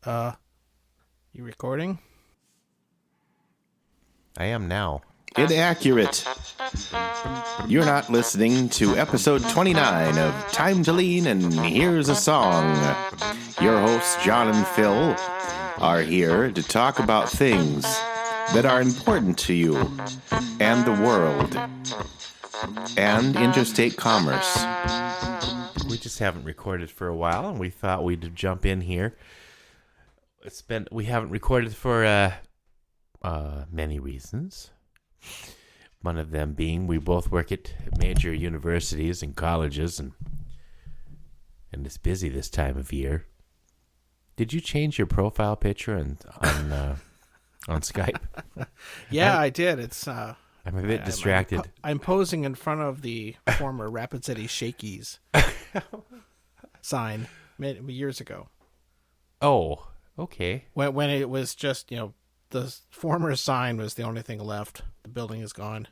Uh, you recording? I am now. Inaccurate. You're not listening to episode 29 of Time to Lean and Here's a Song. Your hosts, John and Phil, are here to talk about things that are important to you and the world and interstate commerce. We just haven't recorded for a while, and we thought we'd jump in here. We haven't recorded for many reasons. One of them being we both work at major universities and colleges, and it's busy this time of year. Did you change your profile picture on Skype? Yeah, I did. It's I'm a bit distracted. I'm posing in front of the former Rapid City Shakey's sign years ago. Oh, okay. When it was just, the former sign was the only thing left. The building is gone.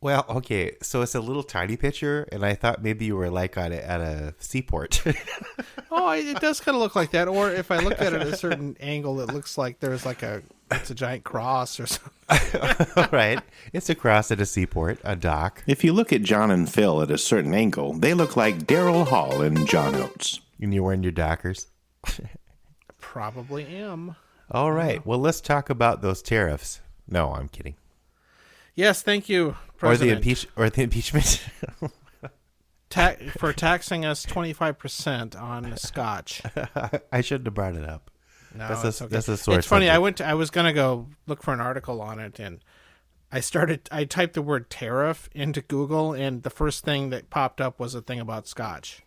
Well, okay, so it's a little tiny picture, and I thought maybe you were like at a seaport. Oh, it does kind of look like that. Or if I look at it at a certain angle, it looks like there's it's a giant cross or something. Right. It's a cross at a seaport, a dock. If you look at John and Phil at a certain angle, they look like Daryl Hall and John Oates. And you're wearing your Dockers. Probably am. All right. Well, let's talk about those tariffs. No, I'm kidding. Yes, thank you, President. Or the impeachment. For taxing us 25% on Scotch. I shouldn't have brought it up. No, That's okay. a sore It's funny. subject. I was gonna go look for an article on it, and I typed the word tariff into Google, and the first thing that popped up was a thing about Scotch.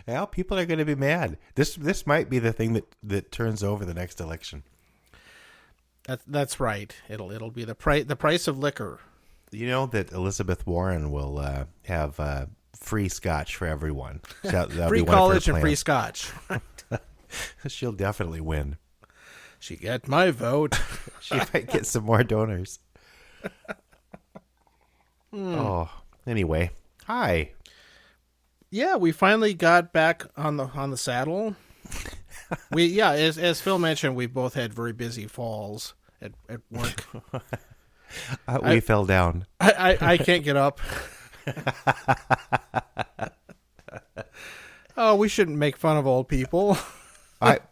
Well, people are going to be mad. This might be the thing that turns over the next election. That's right. It'll be the price of liquor. You know that Elizabeth Warren will have free Scotch for everyone. That'll Free be one of her college and free plans. Scotch. She'll definitely win. She got my vote. She might get some more donors. Oh, anyway. Hi. Yeah, we finally got back on the saddle. As Phil mentioned, we both had very busy falls at work. We fell down. I can't get up. Oh, we shouldn't make fun of old people.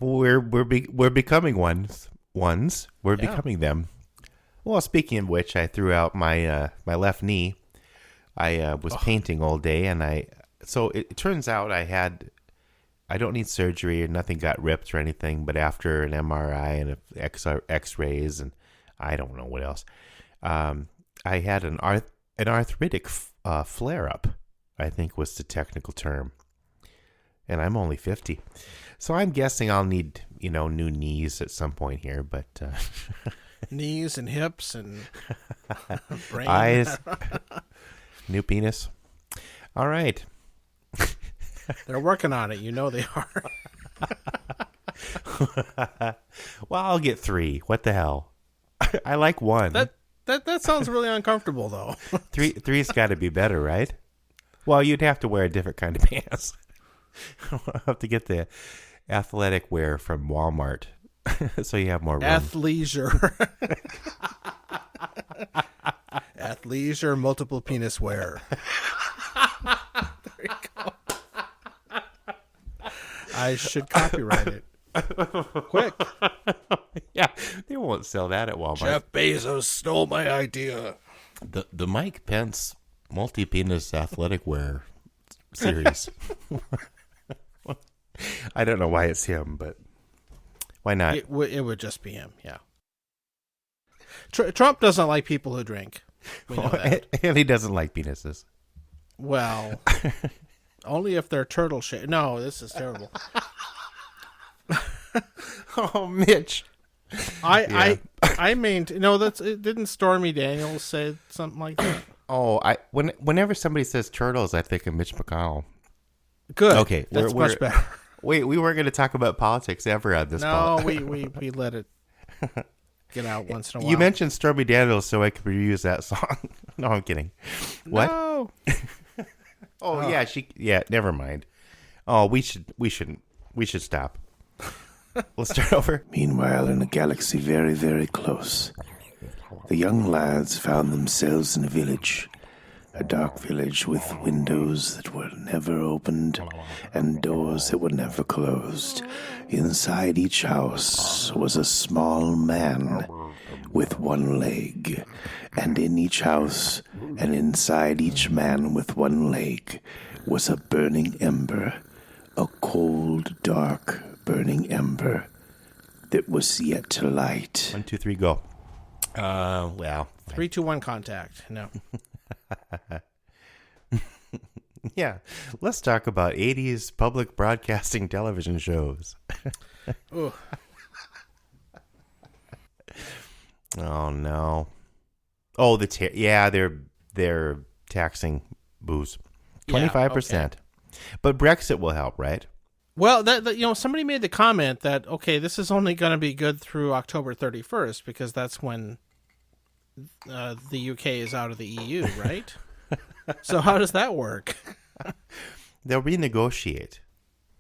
We're becoming ones. We're becoming them. Well, speaking of which, I threw out my left knee. I was painting all day, and so it turns out I don't need surgery or nothing got ripped or anything, but after an MRI and X-rays and I don't know what else, I had an arthritic flare-up, I think was the technical term, and I'm only 50, so I'm guessing I'll need new knees at some point here, but Knees and hips and brain. eyes, new penis. All right. They're working on it. They are. Well, I'll get 3. What the hell? I like 1. That sounds really uncomfortable, though. Three's got to be better, right? Well, you'd have to wear a different kind of pants. I'll have to get the athletic wear from Walmart, so you have more room. Athleisure. Athleisure, multiple penis wear. There you go. I should copyright it. Quick. Yeah, they won't sell that at Walmart. Jeff Bezos stole my idea. The Mike Pence multi-penis athletic wear series. I don't know why it's him, but why not? It would just be him, yeah. Trump doesn't like people who drink. We know that. And he doesn't like penises. Well, only if they're turtle shaped. No, this is terrible. Oh, Mitch. I maintain. No, didn't Stormy Daniels say something like that? Oh, whenever somebody says turtles, I think of Mitch McConnell. Good. Okay, that's much better. Wait, we weren't going to talk about politics ever on this call. No, we let it get out once in a while. You mentioned Stormy Daniels, so I could reuse that song. No, I'm kidding. What? No. Oh, yeah, never mind. Oh, we shouldn't We should stop. Let's start over. Meanwhile, in a galaxy very, very close, the young lads found themselves in a village. A dark village with windows that were never opened and doors that were never closed. Inside each house was a small man with one leg. And in each house and inside each man with one leg was a burning ember. A cold, dark, burning ember that was yet to light. 1, 2, 3, go. Well. 3, 2, 1, contact. No. Yeah, let's talk about 80s public broadcasting television shows. Oh no. Oh, they're taxing booze. 25%. Yeah, okay. But Brexit will help, right? Well, somebody made the comment that, okay, this is only going to be good through October 31st because that's when the UK is out of the EU, right? So how does that work? They'll renegotiate.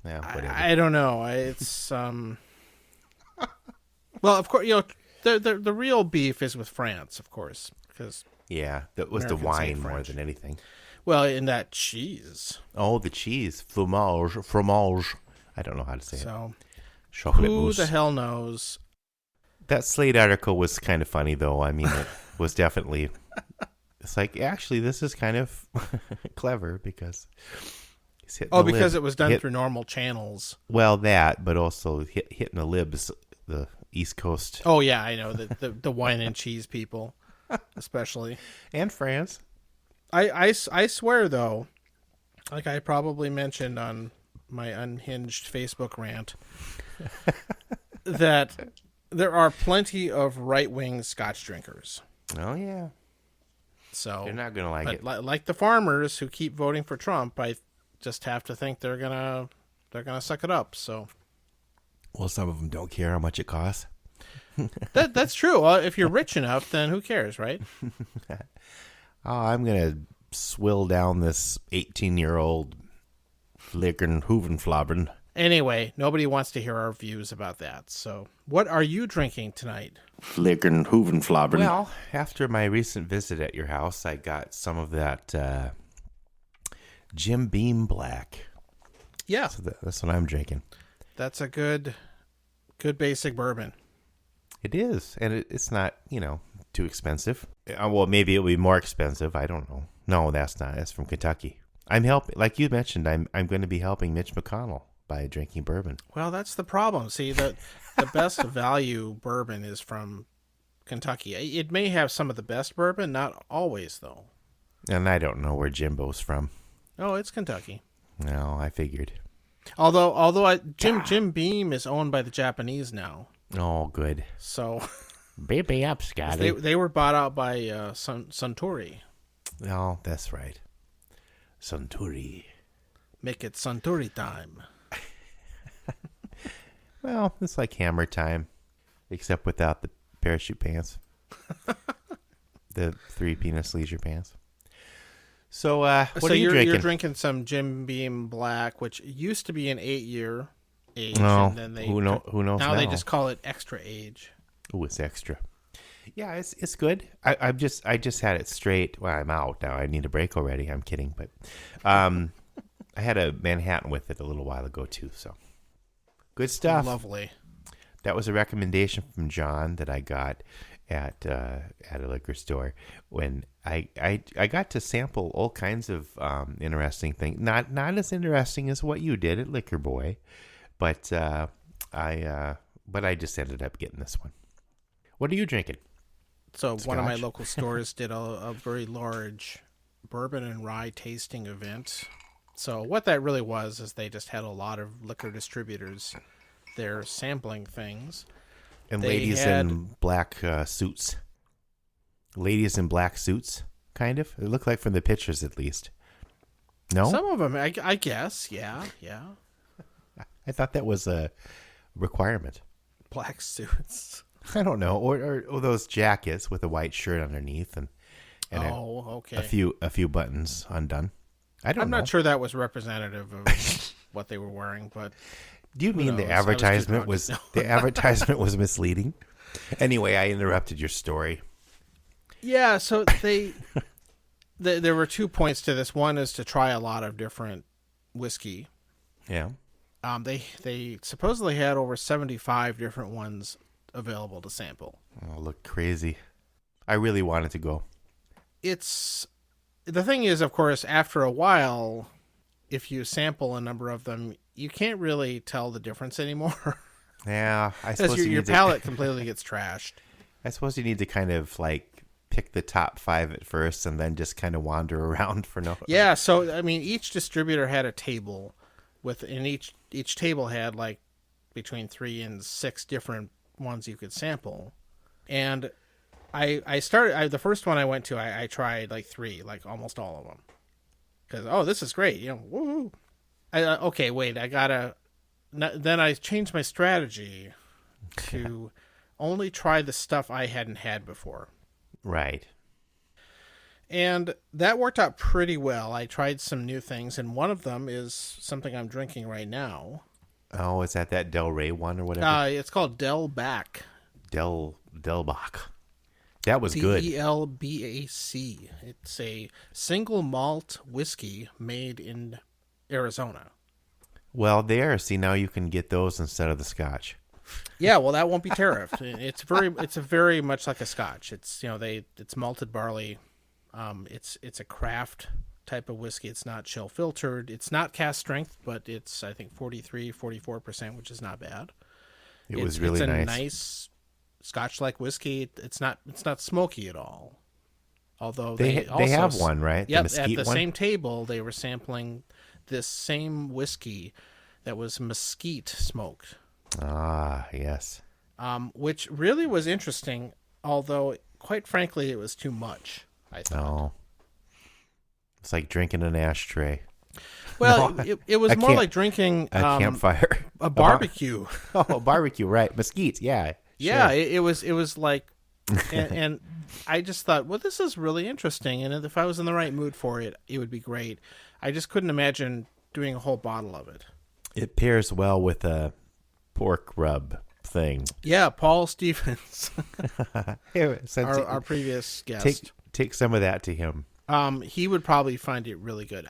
Yeah, whatever. I don't know. It's well, of course, the real beef is with France, of course, because that was Americans the wine hate more French. than anything. Well, in that cheese. Oh, the cheese, fromage. I don't know how to say it. So Chocolate who mousse. the hell knows? That Slate article was kind of funny, though. I mean, it was definitely. It's like, actually, this is kind of clever because he's hitting the because lib. it was done through normal channels. Well, that, but also hitting the libs, the East Coast. Oh yeah, I know the wine and cheese people, especially, And France. I swear though, like I probably mentioned on my unhinged Facebook rant, that there are plenty of right-wing Scotch drinkers. Oh, yeah. So They're not going to like it. Like the farmers who keep voting for Trump, I just have to think they're gonna suck it up. So, Well, some of them don't care how much it costs. that's true. If you're rich enough, then who cares, right? Oh, I'm going to swill down this 18-year-old flickern Hoovenflabbern. Anyway, nobody wants to hear our views about that. So, what are you drinking tonight? Flickern Hoovenflabbern. Well, after my recent visit at your house, I got some of that Jim Beam Black. Yeah, So that's what I'm drinking. that's a good basic bourbon. It is, and it's not, too expensive. Well, maybe it'll be more expensive. I don't know. No, that's not. That's from Kentucky. I'm helping, like you mentioned, I'm going to be helping Mitch McConnell by drinking bourbon. Well, that's the problem. See, the best value bourbon is from Kentucky. It may have some of the best bourbon, not always though. And I don't know where Jimbo's from. Oh, it's Kentucky. No, I figured. Although Jim Beam is owned by the Japanese now. Oh, good. So Beep me up, Scotty. they were bought out by Suntory. Oh, that's right. Suntory. Make it Suntory time. Well, it's like Hammer time, except without the parachute pants. The 3-penis leisure pants. So, what are you drinking? You're drinking some Jim Beam Black, which used to be an 8-year age. No, and then who knows now now? they just call it extra age. Oh, it's extra. Yeah, it's good. I just had it straight. Well, I'm out now. I need a break already. I'm kidding, but I had a Manhattan with it a little while ago too. So good stuff. Lovely. That was a recommendation from John that I got at a liquor store when I got to sample all kinds of interesting things. Not as interesting as what you did at Liquor Boy, but I just ended up getting this one. What are you drinking? So one of my Scotch? local stores did a very large bourbon and rye tasting event. So what that really was is they just had a lot of liquor distributors there sampling things. And They ladies had- in black suits. Ladies in black suits, kind of. It looked like from the pictures, at least. No? Some of them, I guess, yeah. I thought that was a requirement. Black suits. I don't know. Or those jackets with a white shirt underneath and Okay. a few buttons undone. I don't I'm know. not sure that was representative of what they were wearing, but Do you mean the knows? I was too advertisement drunk. was the advertisement was misleading? Anyway, I interrupted your story. Yeah, so there were 2 points to this. One is to try a lot of different whiskey. Yeah. They supposedly had over 75 different ones available to sample. Oh, look crazy. I really wanted to go. The thing is, of course, after a while, if you sample a number of them, you can't really tell the difference anymore. Yeah, I suppose Because your palate completely gets trashed. I suppose you need to kind of like pick the top 5 at first and then just kind of wander around for no. Yeah, so I mean, each distributor had a table and each table had like between 3 and 6 different ones you could sample. And the first one I went to, I tried like 3, like almost all of them. Because, this is great, woo. Okay, wait, then I changed my strategy to only try the stuff I hadn't had before. Right. And that worked out pretty well. I tried some new things, and one of them is something I'm drinking right now. Oh, is that Del Rey one or whatever? It's called Delbac. Delbach. That was good. Delbac. It's a single malt whiskey made in Arizona. Well, see, now you can get those instead of the Scotch. Yeah, well, that won't be tariffed. It's very much like a Scotch. It's it's malted barley. It's a craft type of whiskey. It's not chill filtered. It's not cask strength, but it's I think 44%, which is not bad. It was really it's a nice. Nice Scotch-like whiskey. It's not smoky at all. Although they have one, right? Yep, the mesquite at the one? same table they were sampling this same whiskey that was mesquite smoked. Ah, yes. Which really was interesting, although quite frankly it was too much, I thought. Oh. It's like drinking an ashtray. Well, No, it was more like drinking a campfire. a barbecue. Barbecue, right. Mesquite, yeah. Yeah, sure. it was like, and I just thought, well, this is really interesting, and if I was in the right mood for it, it would be great. I just couldn't imagine doing a whole bottle of it. It pairs well with a pork rub thing. Yeah, Paul Stevens, Here, our previous guest. Take some of that to him. He would probably find it really good.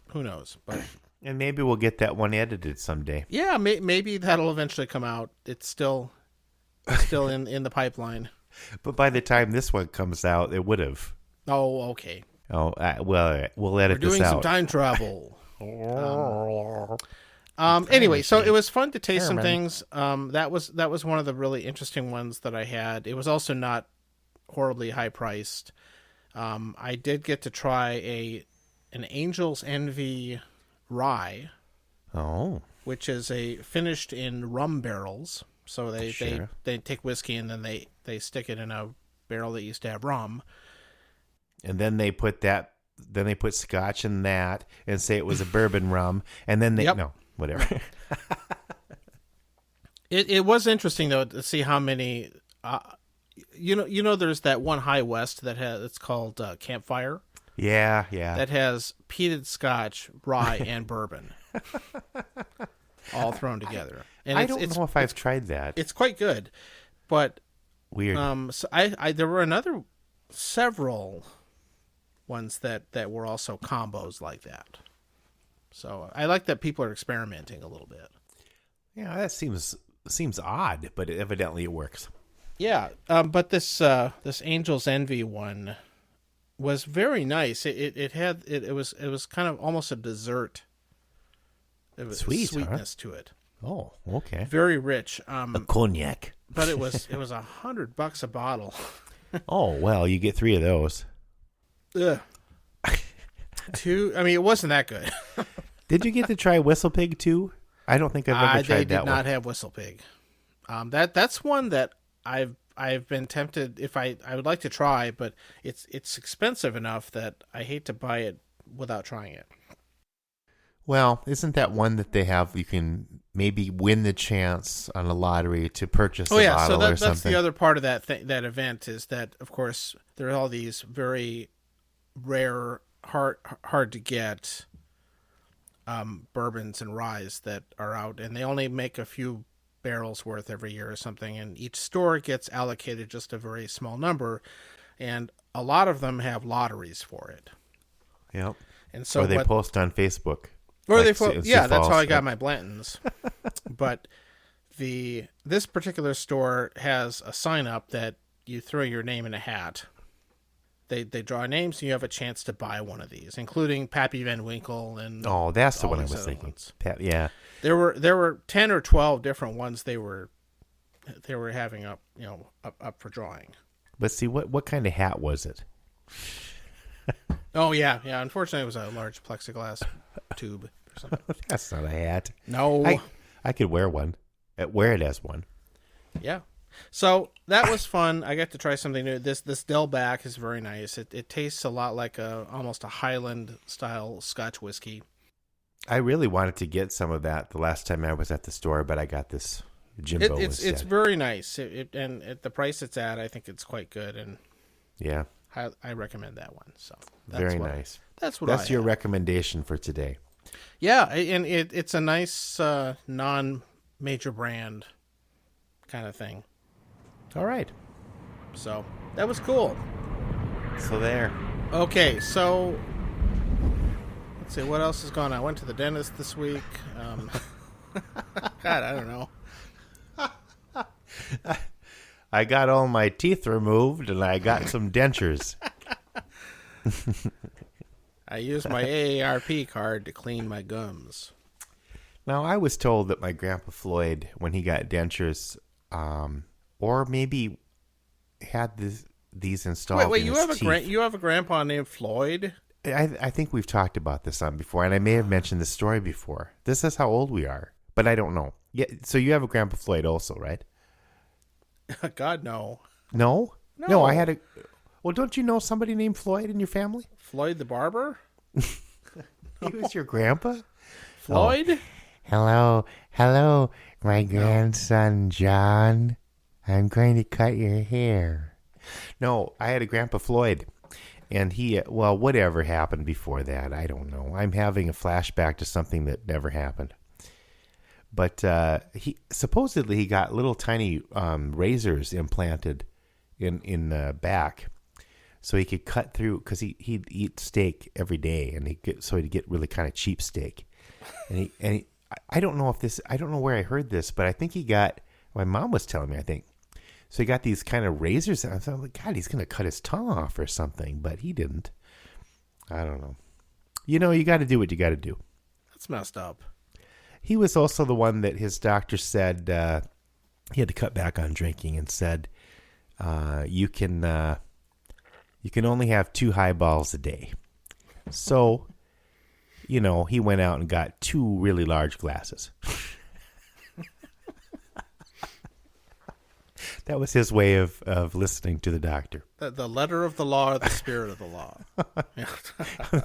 Who knows, but. And maybe we'll get that one edited someday. Yeah, maybe that'll eventually come out. It's still in the pipeline. But by the time this one comes out, it would have. Oh, okay. Oh, well, we'll edit We're doing this out. some time travel. Anyway, so it was fun to taste some things. That was one of the really interesting ones that I had. It was also not horribly high priced. I did get to try an Angel's Envy rye. Oh. Which is finished in rum barrels. So they take whiskey and then they stick it in a barrel that used to have rum. And then they put Scotch in that and say it was a bourbon rum. And then no, whatever. It was interesting though to see how many, there's that one High West it's called Campfire. Yeah. That has peated Scotch, rye, and bourbon. All thrown together. And I don't know if I've tried that. It's quite good, but weird. So there were several ones that were also combos like that. So I like that people are experimenting a little bit. Yeah, that seems odd, but evidently it works. Yeah, but this Angel's Envy one was very nice. It was kind of almost a dessert. It was sweetness to it. Oh, okay. Very rich. A cognac. But it was $100 a bottle. Oh well, you get 3 of those. Ugh. It wasn't that good. Did you get to try Whistle Pig too? I don't think I've ever tried that one. They did not have Whistle Pig. That's one that I've been tempted. If I would like to try, but it's expensive enough that I hate to buy it without trying it. Well, isn't that one that they have? You can maybe win the chance on a lottery to purchase a bottle or something. That's the other part of that event is that, of course, there are all these very rare, hard to get bourbons and ryes that are out, and they only make a few barrels worth every year or something, and each store gets allocated just a very small number, and a lot of them have lotteries for it. Yep. And so or they post on Facebook. Or like that's how I got my Blantons. But this particular store has a sign up that you throw your name in a hat. They draw names, and you have a chance to buy one of these, including Pappy Van Winkle and that's the one I was thinking. Yeah, there were 10 or 12 different ones they were having up for drawing. But see, what kind of hat was it? Oh yeah. Unfortunately, it was a large plexiglass tube or something. That's not a hat. No, I could wear one. Wear it as one. Yeah. So that was fun. I got to try something new. This Delback is very nice. It tastes a lot like almost a Highland style Scotch whiskey. I really wanted to get some of that the last time I was at the store, but I got this Jimbo instead. It's very nice. And at the price it's at, I think it's quite good. And yeah, I recommend that one. So very nice. That's your recommendation for today. Yeah, and it's a nice non-major brand kind of thing. All right. So that was cool. So there. Okay, so let's see what else is going on. I went to the dentist this week. God, I don't know. I got all my teeth removed, and I got some dentures. I used my AARP card to clean my gums. Now, I was told that my Grandpa Floyd, when he got dentures, or maybe had these installed. Wait, in you his have teeth. you have a grandpa named Floyd? I think we've talked about this on before, and I may have mentioned this story before. This is how old we are, but I don't know. Yeah, so you have a Grandpa Floyd also, right? God, no. No? No. No, I had a... Well, don't you know somebody named Floyd in your family? Floyd the barber? He was your grandpa? Floyd? Oh. Hello, my grandson, John. I'm going to cut your hair. No, I had a Grandpa Floyd, and whatever happened before that, I don't know. I'm having a flashback to something that never happened. But he supposedly got little tiny razors implanted in the back, so he could cut through, because he'd eat steak every day, and he'd get really kind of cheap steak. And he I don't know where I heard this, but I think my mom was telling me, I think. So he got these kind of razors, and I thought, like, God, he's going to cut his tongue off or something, but he didn't. I don't know. You got to do what you got to do. That's messed up. He was also the one that his doctor said he had to cut back on drinking, and said you can only have 2 highballs a day. So, he went out and got 2 really large glasses. That was his way of listening to the doctor. The letter of the law or the spirit of the law?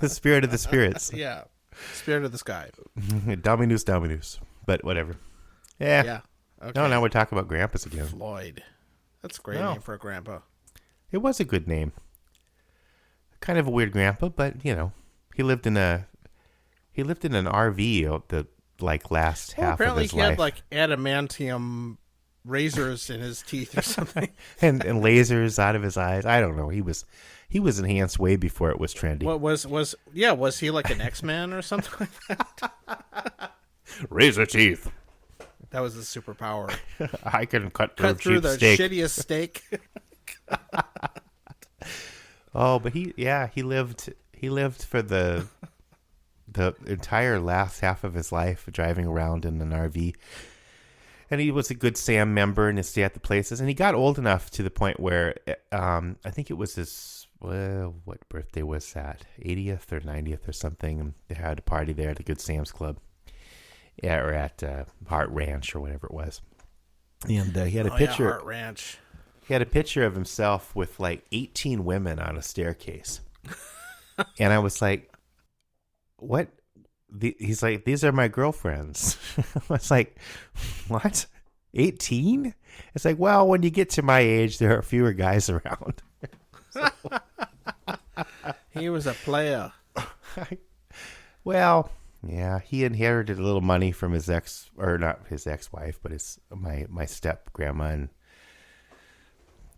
The spirit of the spirits. Yeah. Spirit of the sky. Dominus. But whatever. Yeah. Okay. No, now we're talking about grandpas again. Floyd. That's a great name for a grandpa. It was a good name. Kind of a weird grandpa, but he lived in an RV the last half of his life. Apparently he had like adamantium razors in his teeth or something. and lasers out of his eyes. I don't know. He was enhanced way before it was trendy. What was he like an X-Man or something like that? Razor teeth. That was the superpower. I can cut through the steak. shittiest steak. Oh, but he lived for the entire last half of his life driving around in an RV. And he was a Good Sam member and he'd stay at the places. And he got old enough to the point where I think it was his, what birthday was that? 80th or 90th or something. And they had a party there at the Good Sam's Club. Yeah, or at Hart Ranch or whatever it was. And he had a picture. Hart Ranch. He had a picture of himself with like 18 women on a staircase. And I was like, what? He's like, these are my girlfriends. I was like, what? 18? It's like, well, when you get to my age, there are fewer guys around. He was a player. Well, Yeah, he inherited a little money from his not his ex-wife, but my step grandma, and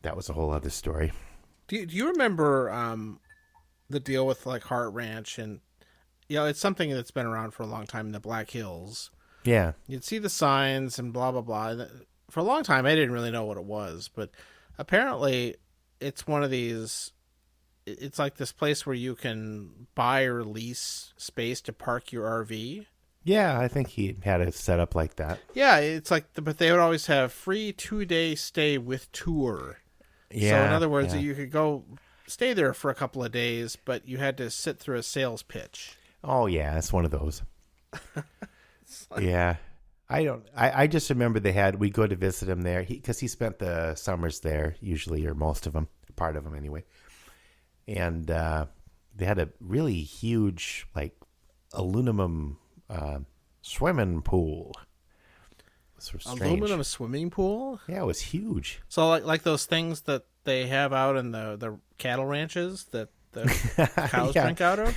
that was a whole other story. Do you remember the deal with like Hart Ranch, and it's something that's been around for a long time in the Black Hills. Yeah, you'd see the signs and blah blah blah. For a long time, I didn't really know what it was, but apparently, it's one of these. It's like this place where you can buy or lease space to park your RV. Yeah, I think he had it set up like that. Yeah, it's like, but they would always have free 2-day stay with tour. Yeah. So in other words, you could go stay there for a couple of days, but you had to sit through a sales pitch. Oh yeah, it's one of those. Yeah. I just remember we'd go to visit him there because he spent the summers there usually, or most of them, part of them anyway. And they had a really huge, like, aluminum swimming pool. Sort of strange. Aluminum swimming pool? Yeah, it was huge. So like those things that they have out in the cattle ranches that the cows drink out of?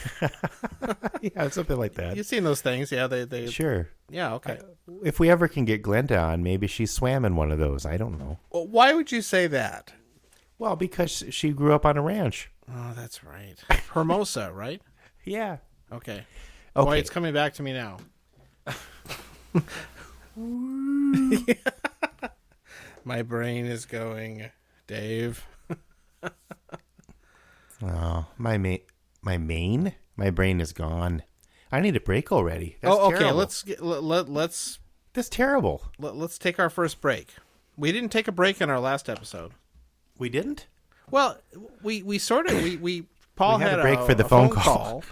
Yeah, something like that. You've seen those things, yeah? They Sure. Yeah, okay. If we ever can get Glenda on, maybe she swam in one of those. I don't know. Well, why would you say that? Well, because she grew up on a ranch. Oh, that's right. Hermosa, right? Yeah. Okay. Okay. Boy, it's coming back to me now. My brain is going, Dave. Oh, my brain is gone. I need a break already. That's okay. terrible. Let's. That's terrible. Let's take our first break. We didn't take a break in our last episode. We didn't? Well, we sort of Paul had a break for the phone call.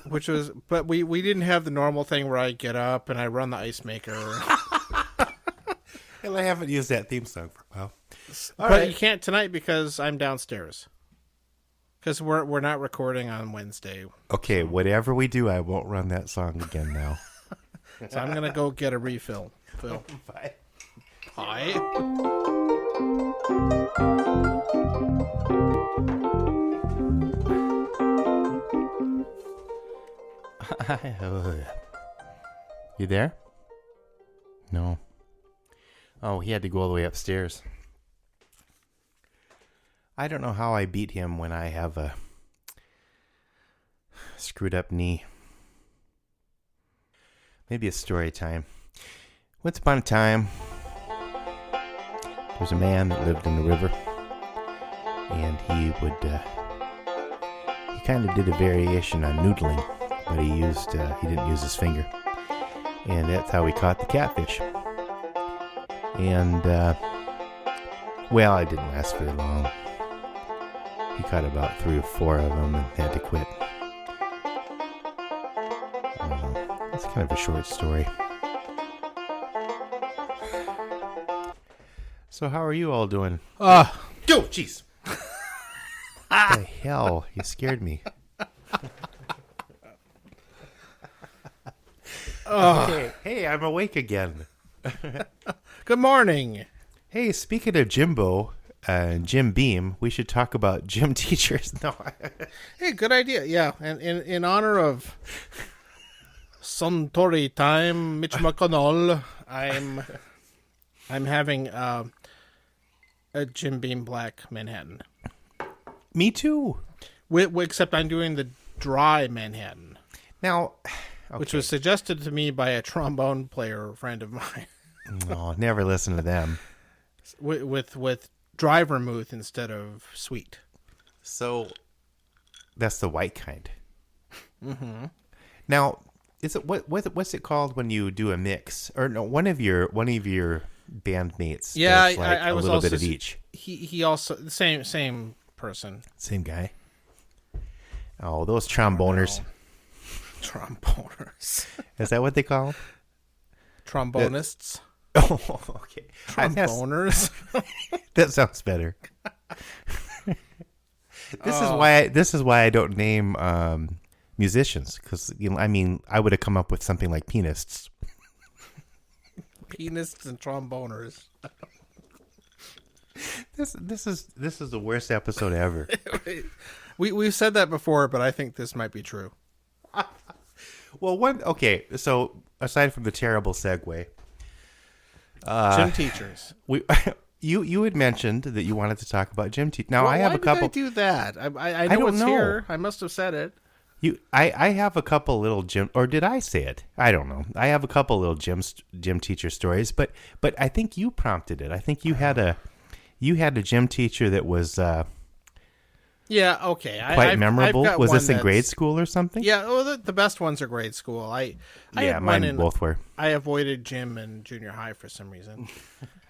Which was, but we didn't have the normal thing where I get up and I run the ice maker. Well, I haven't used that theme song for a while. But you can't tonight because I'm downstairs. Because we're not recording on Wednesday. Okay, whatever we do, I won't run that song again now. So I'm gonna go get a refill. Phil. Bye. Hi. You there? No. Oh, he had to go all the way upstairs. I don't know how I beat him when I have a screwed up knee. Maybe a story time. Once upon a time, there was a man that lived in the river, and he kind of did a variation on noodling, but he didn't use his finger, and that's how he caught the catfish. And well, it didn't last very long. He caught about 3 or 4 of them and had to quit. It's kind of a short story. So how are you all doing? Oh, jeez. What the hell? You scared me. Okay. Hey, I'm awake again. Good morning. Hey, speaking of Jimbo and Jim Beam, we should talk about gym teachers. No. Hey, good idea. Yeah, and in honor of Suntory time, Mitch McConnell, I'm having a Jim Beam Black Manhattan. Me too. Except I'm doing the dry Manhattan. Now, okay. Which was suggested to me by a trombone player friend of mine. No, never listen to them. With dry vermouth instead of sweet. So that's the white kind. Mm-hmm. Now, is it what's it called when you do a mix? Or no, one of your bandmates. Yeah, does like I was a little also bit of each. He also the same person. Same guy. Oh, those tromboners. Tromboners. Is that what they call them? Trombonists. Oh, okay. Tromboners. That sounds better. This is why I don't name musicians, because I would have come up with something like pianists. Pianists and tromboners. This is the worst episode ever. We've said that before, but I think this might be true. Well, okay. So aside from the terrible segue, Gym teachers. you had mentioned that you wanted to talk about gym teachers. Now Well, I have a couple. Why did I do that? I know don't it's know. here. I must have said it. I have a couple little gym, or did I say it? I don't know. I have a couple little gym teacher stories, but I think you prompted it. I think you had a gym teacher that was yeah, okay. Quite memorable. I've got Was this one in grade school or something? Yeah, well, the best ones are grade school. I had mine one in, both were. I avoided gym in junior high for some reason.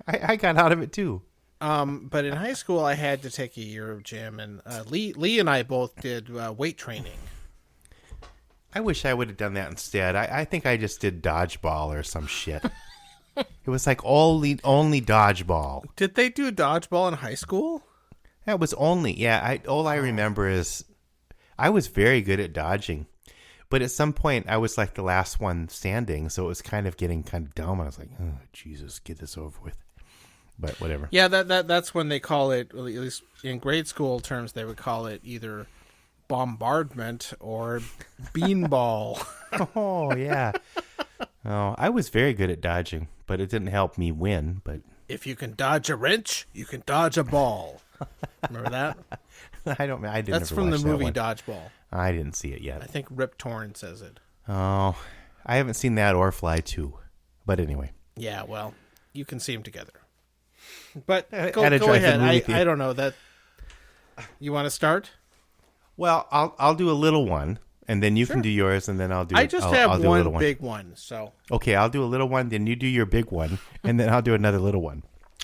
I got out of it too. But in high school, I had to take a year of gym, and Lee and I both did weight training. I wish I would have done that instead. I think I just did dodgeball or some shit. It was like only dodgeball. Did they do dodgeball in high school? That was only, yeah. All I remember is I was very good at dodging, but at some point I was like the last one standing, so it was kind of getting kind of dumb. I was like, oh, Jesus, get this over with. But whatever. Yeah, that's when they call it, at least in grade school terms, they would call it either bombardment or beanball. Oh, yeah. Oh, I was very good at dodging, but it didn't help me win. But if you can dodge a wrench, you can dodge a ball. Remember that? I didn't. That's from the movie Dodgeball. I didn't see it yet. I think Rip Torn says it. Oh, I haven't seen that or Fly 2. But anyway. Yeah, well, you can see them together. But go drive-in movie ahead. theater. I don't know that. You want to start? Well, I'll do a little one, and then you can do yours, and then I'll do. I just I'll have do a one little big one. So okay, I'll do a little one, then you do your big one, and then I'll do another little one.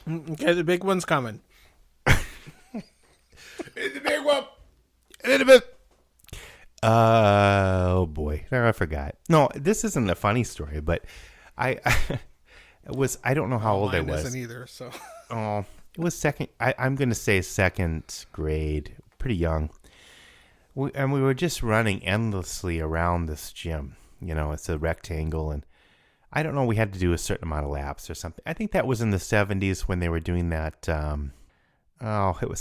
okay, the big one's coming. It's the big one. In a bit. Oh boy, I forgot. No, this isn't a funny story, but I don't know how old I was. Isn't either. So Oh, it was second. I'm going to say second grade, pretty young. We were just running endlessly around this gym. You know, it's a rectangle, and I don't know. We had to do a certain amount of laps or something. I think that was in the 70s when they were doing that. It was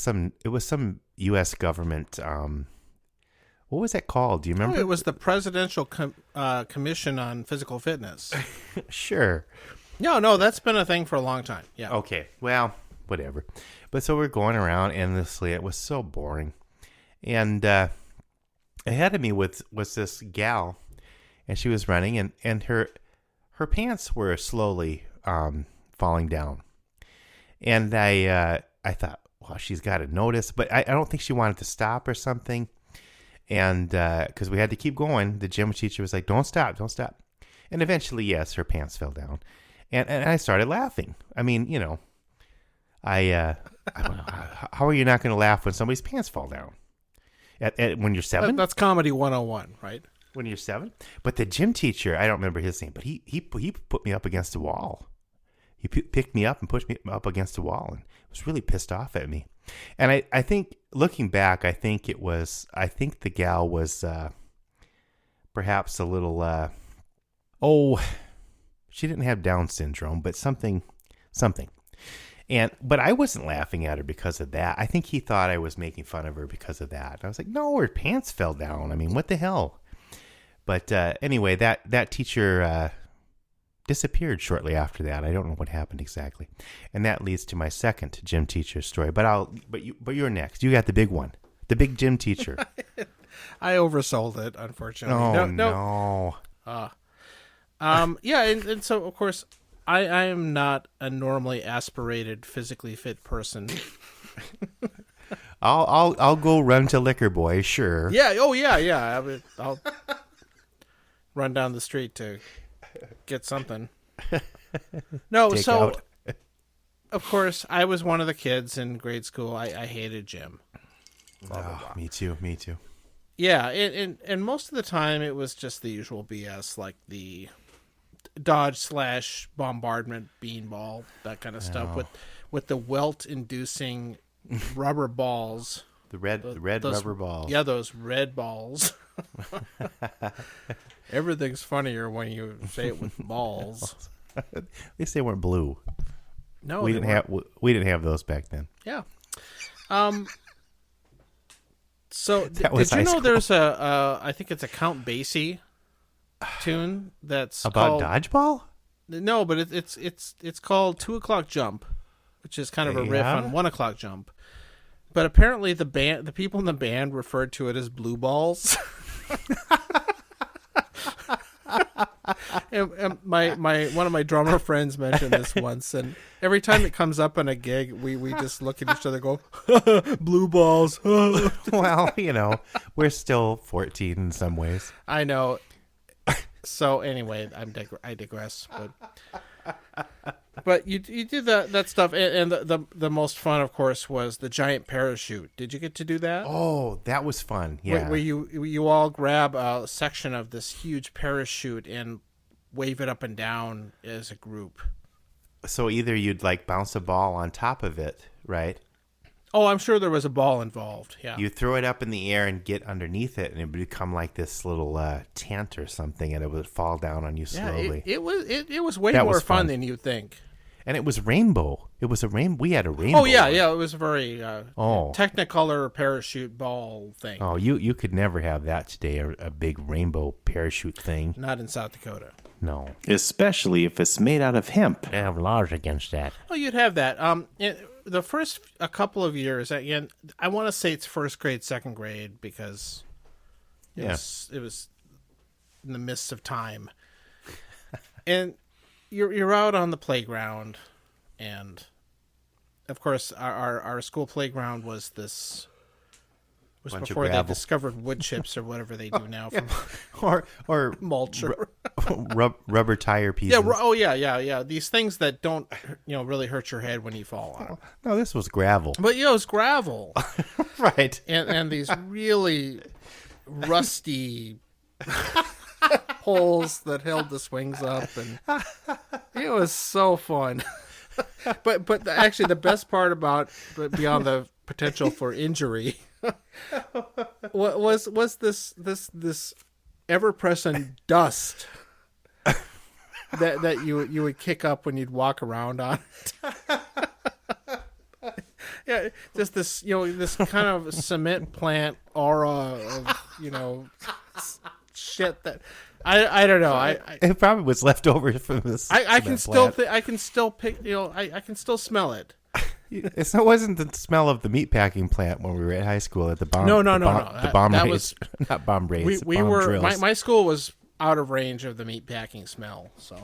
some U.S. government. What was that called? Do you remember? it was the Presidential Commission on Physical Fitness. Sure. No, that's been a thing for a long time. Yeah. Okay. Well, whatever. But so we're going around endlessly. It was so boring. And ahead of me was this gal, and she was running, and her pants were slowly falling down. And I thought, well, she's got to notice, but I don't think she wanted to stop or something. And because we had to keep going, the gym teacher was like, don't stop. And eventually, yes, her pants fell down. And I started laughing. I mean, you know, how are you not going to laugh when somebody's pants fall down? When you're 7? That's comedy 101, right? When you're 7? But the gym teacher, I don't remember his name, but he put me up against a wall. He picked me up and pushed me up against a wall and was really pissed off at me. And I think, looking back, I think the gal was perhaps a little, she didn't have Down syndrome, but something. But I wasn't laughing at her because of that. I think he thought I was making fun of her because of that. I was like, no, her pants fell down. I mean, what the hell? But anyway, that teacher disappeared shortly after that. I don't know what happened exactly. And that leads to my second gym teacher story. But you're next. You got the big one. The big gym teacher. I oversold it, unfortunately. Oh, no. Yeah, and so, of course, I am not a normally aspirated, physically fit person. I'll go run to Liquor Boy, sure. Yeah. Oh, yeah. I'll run down the street to get something. No, Take so out. of course I was one of the kids in grade school. I hated gym. Blah, blah, blah. Me too. Yeah, and most of the time it was just the usual BS, like the dodge / bombardment beanball, that kind of stuff with the welt-inducing rubber balls. The red rubber balls. Yeah, those red balls. Everything's funnier when you say it with balls. At least they weren't blue. No, we didn't have those back then. Yeah. So That was did you high know school. there's I think it's a Count Basie tune that's About called, dodgeball? No, but it's called 2 O'Clock Jump, which is kind of a riff Yeah? on 1 O'Clock Jump. But apparently the people in the band referred to it as blue balls. and my one of my drummer friends mentioned this once, and every time it comes up in a gig, we just look at each other and go, blue balls. Well, we're still 14 in some ways. I know. So anyway, I digress. But you do that stuff, and the most fun, of course, was the giant parachute. Did you get to do that? Oh, that was fun. Yeah. Where you all grab a section of this huge parachute and wave it up and down as a group. So either you'd like bounce a ball on top of it, right? Oh, I'm sure there was a ball involved. Yeah. You throw it up in the air and get underneath it, and it would become like this little tent or something, and it would fall down on you slowly. Yeah, it was way That more was fun fun. than you'd think. And it was rainbow. It was a rainbow. We had a rainbow. Oh yeah, yeah. It was a very Oh. Technicolor parachute ball thing. Oh, you could never have that today, a big rainbow parachute thing. Not in South Dakota. No. Especially if it's made out of hemp. I have laws against that. Oh, you'd have that. The first a couple of years, again, I want to say it's first grade, second grade, because it was in the midst of time. And you're out on the playground, and of course our school playground was Bunch of before they gravel. discovered wood chips or whatever they do now from Or mulch. rubber tire pieces. Yeah. Yeah. These things that don't really hurt your head when you fall on them. No, this was gravel. But it was gravel. Right. and these really rusty poles that held the swings up, and it was so fun. but actually the best part about, beyond the potential for injury, was this ever present dust that you would kick up when you'd walk around on it. Yeah, just this this kind of cement plant aura of shit that I don't know. It probably was left over from this. I can still I can still pick I can still smell it. It wasn't the smell of the meatpacking plant when we were at high school at the bomb. No. The bomb That race, was not bomb race. we bomb were drills. my school was out of range of the meatpacking smell. So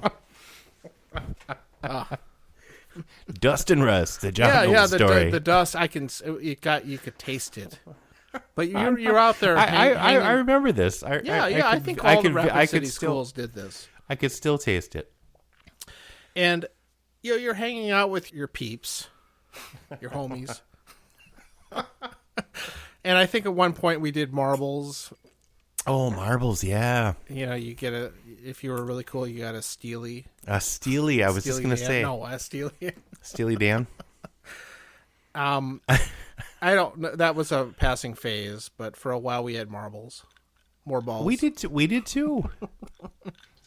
Dust and rust. The John Gold story. the dust you could taste it. But you're out there. I remember this. I think all the Rapid City schools did this. I could still taste it. And you're hanging out with your peeps, your homies. And I think at one point we did marbles. Oh, marbles, yeah. You get if you were really cool, you got a Steely. A Steely, I was just going to say. No, a Steely. Steely Dan. I don't know. That was a passing phase, but for a while we had marbles. More balls. We did too.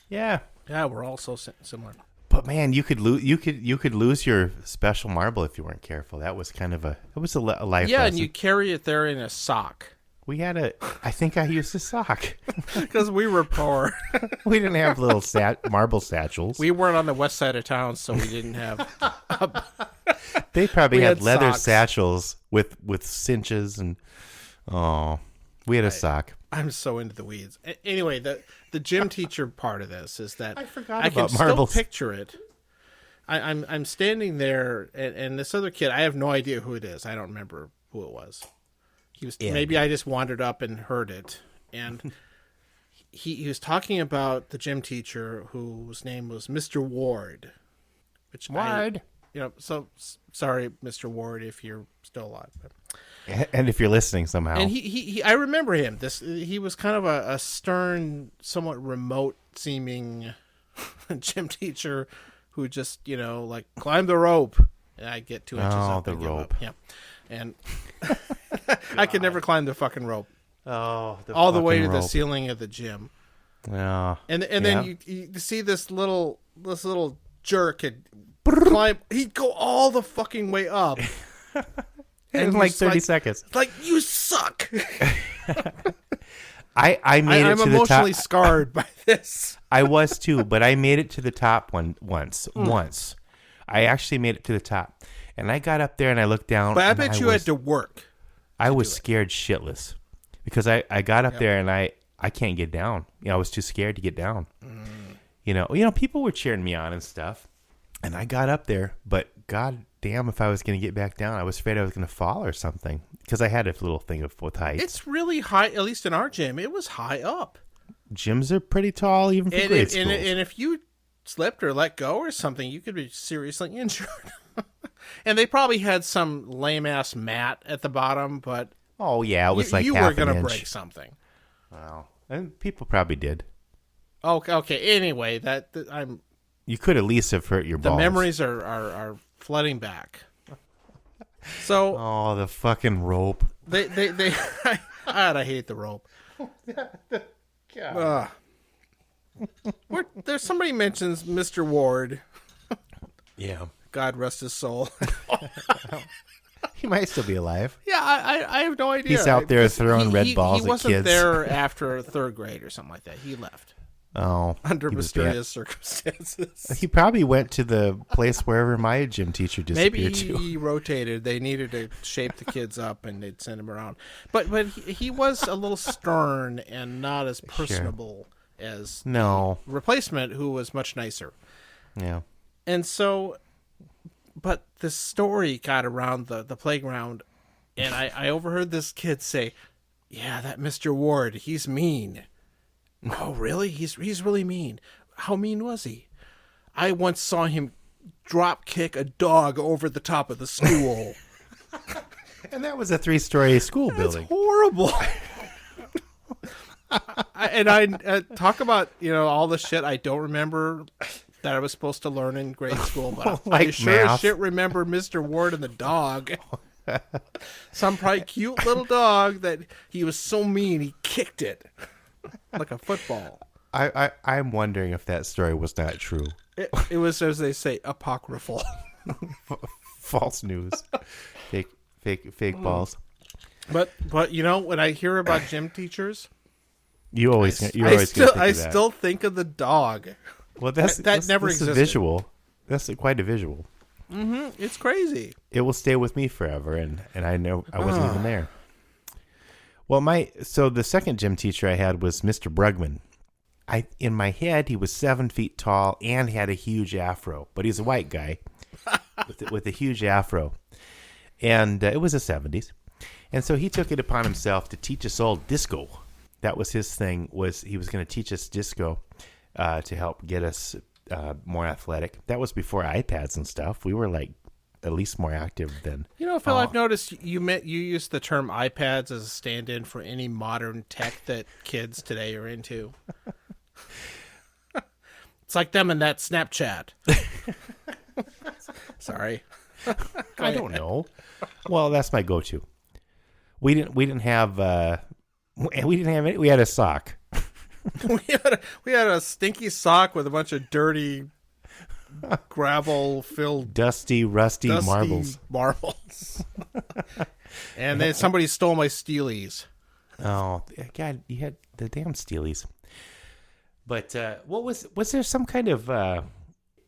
Yeah. Yeah, we're all so similar. But man, you could lose your special marble if you weren't careful. That was kind of a life lesson. Yeah, and you carry it there in a sock. We had I think I used a sock. Because we were poor. We didn't have little marble satchels. We weren't on the west side of town, so we didn't have. They probably had leather socks. satchels with cinches and we had a sock. I'm so into the weeds. Anyway, the gym teacher part of this is that I forgot can about marbles. still picture it. I'm standing there, and this other kid, I have no idea who it is. I don't remember who it was. He was maybe I just wandered up and heard it, and he was talking about the gym teacher whose name was Mr. Ward. Which Ward. So sorry, Mr. Ward, if you're still alive. But. And if you're listening somehow. And he I remember him. He was kind of a stern, somewhat remote seeming gym teacher who just, like climb the rope. And I get 2 inches up. The and give rope. up. Yeah. And I could never climb the fucking rope. Oh, all the way to rope. the ceiling of the gym. Yeah. And then you see this little jerk climb. He'd go all the fucking way up. In like 30 seconds. Like, you suck. I made it to the top. I'm emotionally scarred by this. I was too, but I made it to the top once. I actually made it to the top. And I got up there and I looked down. But I bet you had to work. I was scared shitless because I got up there and I can't get down. I was too scared to get down. You know, people were cheering me on and stuff. And I got up there, but god damn if I was going to get back down. I was afraid I was going to fall or something because I had a little thing with height. It's really high, at least in our gym. It was high up. Gyms are pretty tall even for grade schools. And if you slipped or let go or something, you could be seriously injured. And they probably had some lame-ass mat at the bottom, but... Oh, yeah, it was like you half were going to an inch. break something. Wow. And people probably did. Okay. Anyway, you could at least have hurt your balls. The memories are flooding back. So... Oh, the fucking rope. I hate the rope. God. There's somebody mentions Mr. Ward. Yeah. God rest his soul. He might still be alive. Yeah, I have no idea. He's out there throwing red balls at kids. He wasn't there after third grade or something like that. He left. Oh. Under mysterious circumstances. He probably went to the place wherever my gym teacher disappeared to. Maybe he rotated. They needed to shape the kids up, and they'd send him around. But he was a little stern and not as personable as the replacement, who was much nicer. Yeah. And so, but the story got around the playground, and I overheard this kid say, "Yeah, that Mr. Ward, he's mean." Oh, really? He's really mean. How mean was he? I once saw him drop kick a dog over the top of the school. And that was a 3-story school building. That's horrible. I talk about, all the shit I don't remember that I was supposed to learn in grade school, but like I sure as math. shit remember Mr. Ward and the dog. Some probably cute little dog that he was so mean he kicked it like a football. I'm wondering if that story was not true. It was, as they say, apocryphal. False news. Fake balls. But when I hear about gym teachers, I still think of the dog. Well, that never existed. Is visual. That's quite a visual. Mm-hmm. It's crazy. It will stay with me forever, and I know I wasn't even there. Well, the second gym teacher I had was Mr. Brugman. In my head, he was 7 feet tall and had a huge afro, but he's a white guy with a huge afro, and it was the 70s, and so he took it upon himself to teach us all disco. That was his thing. He was going to teach us disco to help get us more athletic. That was before iPads and stuff. We were like at least more active than. Phil, I've noticed you use the term iPads as a stand-in for any modern tech that kids today are into. It's like them in that Snapchat. Sorry. I don't know. Well, that's my go-to. We didn't have any. We had a sock. we had a stinky sock with a bunch of dirty, gravel-filled, dusty, rusty marbles. And then somebody stole my Steelies. Oh God! You had the damn Steelies. But what was there some kind of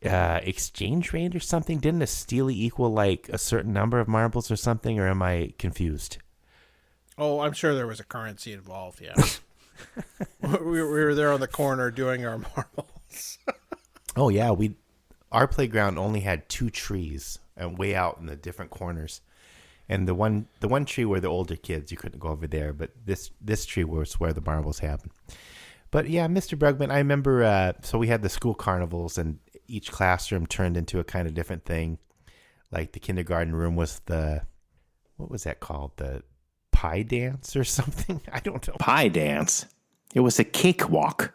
exchange rate or something? Didn't a Steely equal like a certain number of marbles or something? Or am I confused? Oh, I'm sure there was a currency involved. Yeah. we were there on the corner doing our marbles. Oh yeah, our playground only had 2 trees and way out in the different corners, and the one tree were the older kids. You couldn't go over there, but this tree was where the marbles happened. But yeah, Mr. Brugman, I remember. So we had the school carnivals, and each classroom turned into a kind of different thing. Like the kindergarten room was what was that called? The pie dance or something? I don't know. Pie dance? It was a cakewalk.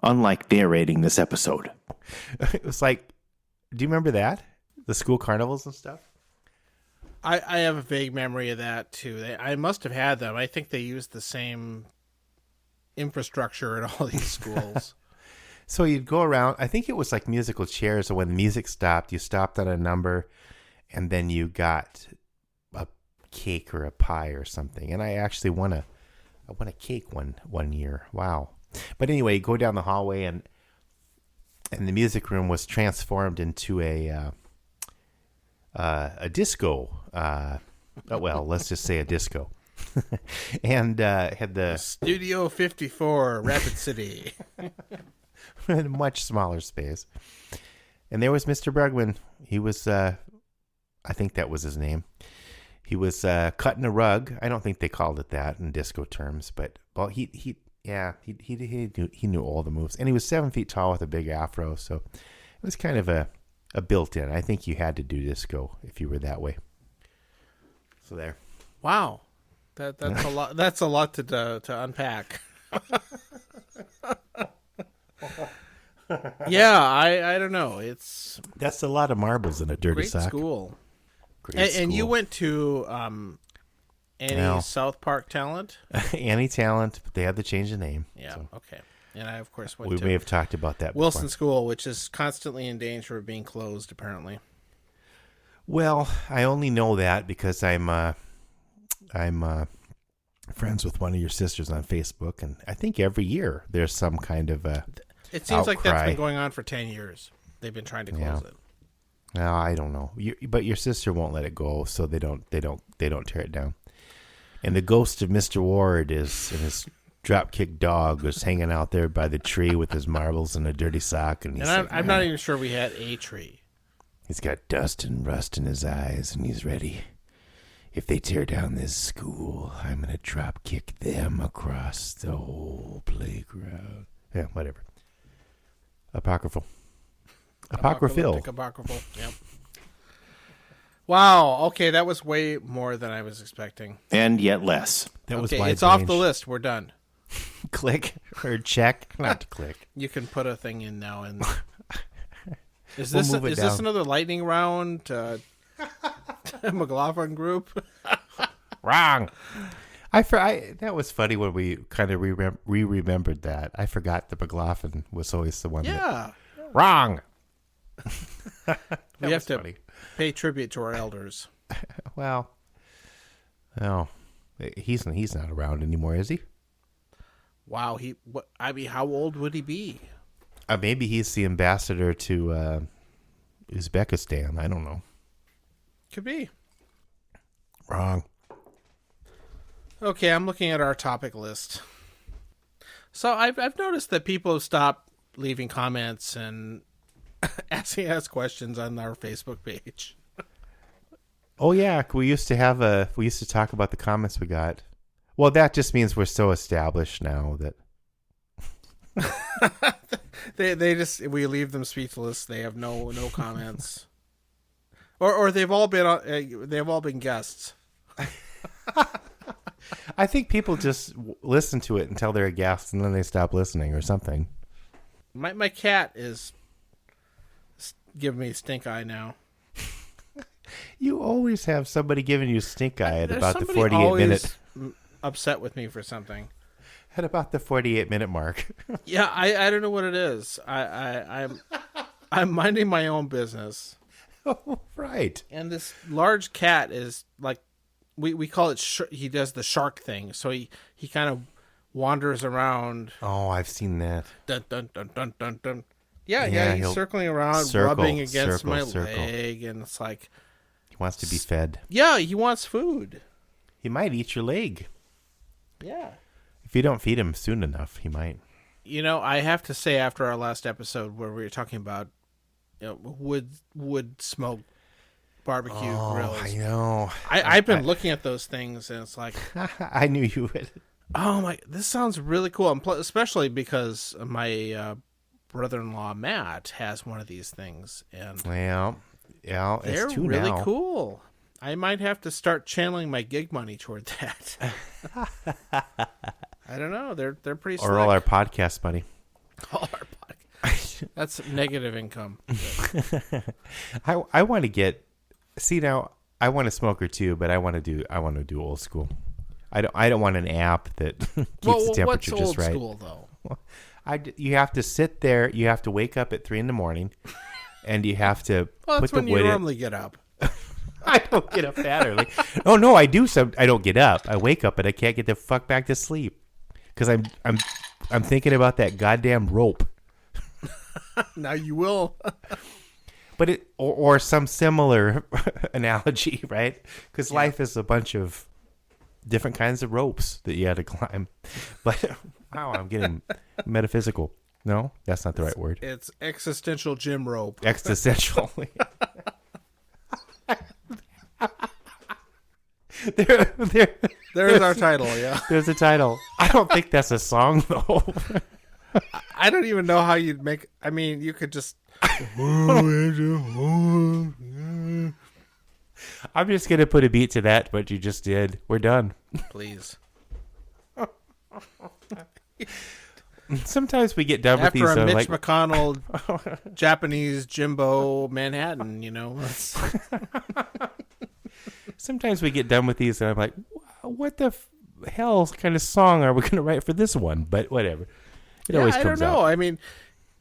Unlike narrating this episode. It was like, do you remember that? The school carnivals and stuff? I have a vague memory of that, too. I must have had them. I think they used the same infrastructure in all these schools. So you'd go around. I think it was like musical chairs. So when the music stopped, you stopped at a number, and then you got a cake or a pie or something. And I actually won I won a cake one year. Wow. But anyway, you go down the hallway and the music room was transformed into a disco. Let's just say a disco. And had the Studio 54, Rapid City. a much smaller space. And there was Mr. Brugman. He was, I think that was his name. He was cutting a rug. I don't think they called it that in disco terms, but well, he knew all the moves, and he was 7 feet tall with a big afro, so it was kind of a built-in. I think you had to do disco if you were that way. So there. Wow, that's a lot. That's a lot to unpack. Yeah, I don't know. That's a lot of marbles in a dirty great sock. School. Great school. And you went to Annie South Park Talent? Annie Talent, but they had to change the name. Yeah, so. okay. And I, of course, went We to may have talked about that Wilson before. School, which is constantly in danger of being closed, apparently. Well, I only know that because I'm friends with one of your sisters on Facebook, and I think every year there's some kind of It seems like that's outcry. been going on for 10 years. They've been trying to close it. No, I don't know. But your sister won't let it go, so they don't tear it down. And the ghost of Mr. Ward and his dropkick dog was hanging out there by the tree with his marbles and a dirty sock, and I'm not even sure we had a tree. He's got dust and rust in his eyes, and he's ready. If they tear down this school, I'm gonna drop kick them across the whole playground. Yeah, whatever. Apocryphal. Apocryphal. Apocryphal. Yep. Wow. Okay, that was way more than I was expecting. And yet less. That was Okay, wide it's off range. the list. We're done. Click or check, not to click. You can put a thing in now. And is We'll this move it is this down. another lightning round? McLaughlin group. Wrong. That was funny when we kind of remembered that. I forgot that McLaughlin was always the one. Yeah. Wrong. We have to funny. pay tribute to our elders. Well, no, he's not around anymore, is he? Wow. How old would he be? Maybe he's the ambassador to Uzbekistan. I don't know. Could be. Wrong. Okay, I'm looking at our topic list. So I've noticed that people have stopped leaving comments and asking us questions on our Facebook page. Oh yeah, we used to talk about the comments we got. Well, that just means we're so established now that we leave them speechless. They have no comments, or they've all been guests. I think people just listen to it until they're a guest and then they stop listening or something. My cat is giving me stink eye now. You always have somebody giving you stink eye at There's about the somebody 48 always minute. upset with me for something. At about the 48-minute mark. Yeah, I don't know what it is. I'm minding my own business. Oh, right. And this large cat is like, we call it, he does the shark thing. So he kind of wanders around. Oh, I've seen that. Dun, dun, dun, dun, dun, dun. Yeah, he's he'll circling around, rubbing against my leg. And it's like, He wants to be fed. yeah, he wants food. He might eat your leg. Yeah. If you don't feed him soon enough, he might. You know, I have to say, after our last episode where we were talking about wood smoke barbecue grills, I know. I've been looking at those things, and it's like, I knew you would. oh my, this sounds really cool, and especially because my brother-in-law Matt has one of these things, and Well, yeah, they're it's two really now. cool. I might have to start channeling my gig money toward that. I don't know. They're pretty slick. Or all our podcast money. All our podcast. That's negative income. I want to get. See now, I want a smoker too, but I want to do old school. I don't want an app that keeps the temperature what's just old right. school though? You have to sit there. You have to wake up at 3 a.m, and you have to Well, put that's the when you wood in. normally get up. I don't get up that early. Oh no, I do. I don't get up. I wake up and I can't get the fuck back to sleep because I'm thinking about that goddamn rope. Now you will. But or some similar analogy, right? Because life is a bunch of different kinds of ropes that you had to climb. But wow, I'm getting metaphysical. No, that's not the right word. It's existential gym rope. Existential. There's our title, yeah. There's a title. I don't think that's a song, though. I don't even know how you'd make... I mean, you could just... I'm just going to put a beat to that, what you just did. We're done. Please. Sometimes we get done with these. After a Mitch McConnell Japanese Jimbo Manhattan, Sometimes we get done with these and I'm like, what the hell kind of song are we going to write for this one? But whatever. It always comes out. I don't know. I mean,